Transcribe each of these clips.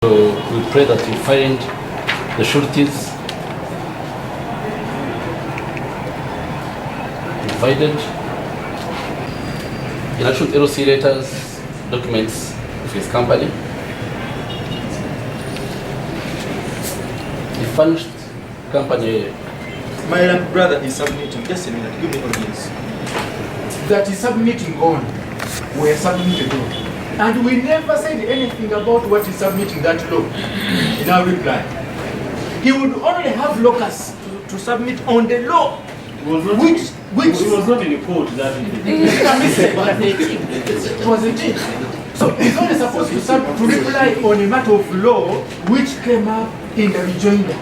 So we pray that you find the sureties provided. In actual LOC letters, documents of his company. The furnished company. My brother is submitting. Just a minute, give me audience. That is submitting on, we are submitted on. And we never said anything about what is submitting that law in our reply. He would only have locus to submit on the law. Which it was not in the court that it was 18. So he's only supposed to reply on a matter of law which came up in the rejoinder.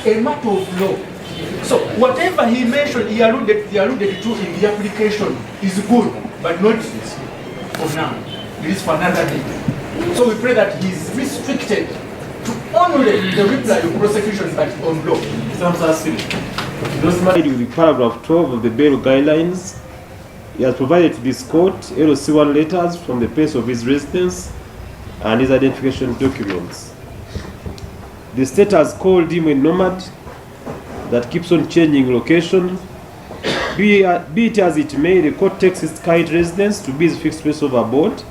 A matter of law. So whatever he mentioned, he alluded to in the application is good, but not for now. It is for another day. So we pray that he is restricted to only the reply of prosecution but on law. Sounds asking. With the paragraph 12 of the bail guidelines, he has provided to this court LOC1 letters from the place of his residence and his identification documents. The state has called him a nomad that keeps on changing location. Be it as it may, the court takes his current residence to be his fixed place of abode.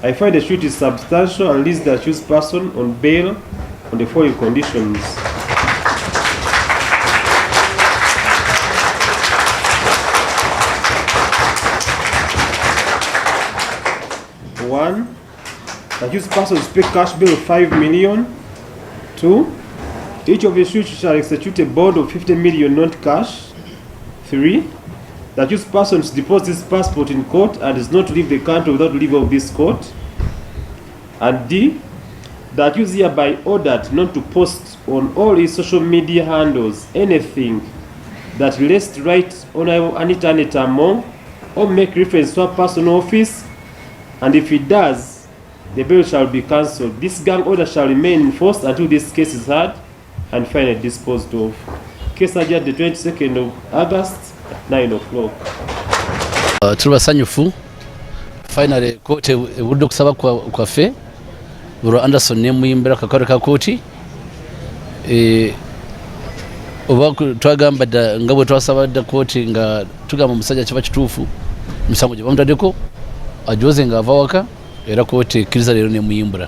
I find the suit is substantial and leaves the accused person on bail on the following conditions. One, the accused person is pay cash bail of 5 million. 2, each of the suits shall execute a bond of 50 million not cash. 3, the accused person deposits his passport in court and is not to leave the country without leave of this court. And D, the accused hereby ordered not to post on all his social media handles anything that relates to Right Honorable Anita Among or make reference to a personal office, and if he does, the bail shall be cancelled. This gang order shall remain in force until this case is heard and finally disposed of. Case adjourned the 22nd of August at 9 o'clock. Turabasanyufu finally court ebudde okusaba kwaffe Burora Anderson ne muyimbira kakaro ka kooti oba twagamba dda nga bwe twasaba dda kooti nga tugamba omusajja kiba kituufu misango gye bamutaddeko ajoze nga ava waka era kooti ekkiriza leero ne muyimbula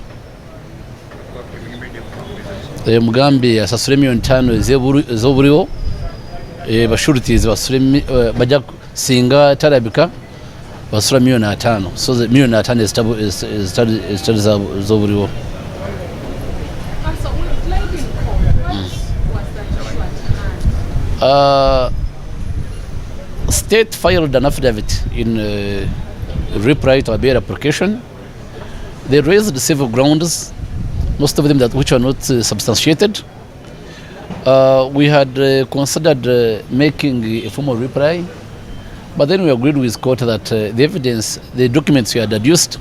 mugambe asasule $5,000,000 ez'obuliwo bashurutizi basule bajja singa talabika basula $5,000,000 so $5,000,000 ezitali z'obuliwo. State filed an affidavit in reply to a bail application. They raised the civil grounds, most of them which are not substantiated. We had considered making a formal reply, but then we agreed with court that the evidence, the documents we had adduced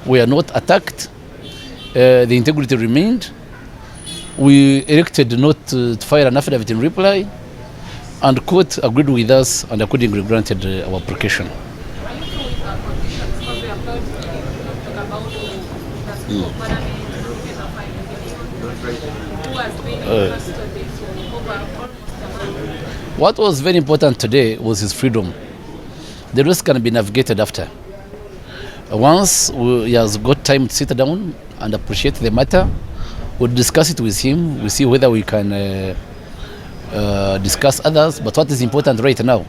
were not attacked. The integrity remained. We elected not to file an affidavit in reply, and court agreed with us and accordingly granted our application. What was very important today was his freedom. The rest can be navigated after. Once he has got time to sit down and appreciate the matter, we'll discuss it with him. We'll see whether we can discuss others. But what is important right now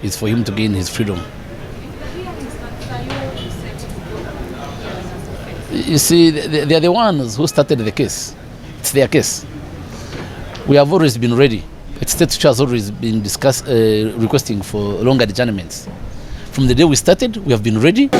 is for him to gain his freedom. You see, they are the ones who started the case. It's their case. We have always been ready. The state has always been requesting for longer adjournments. From the day we started, we have been ready.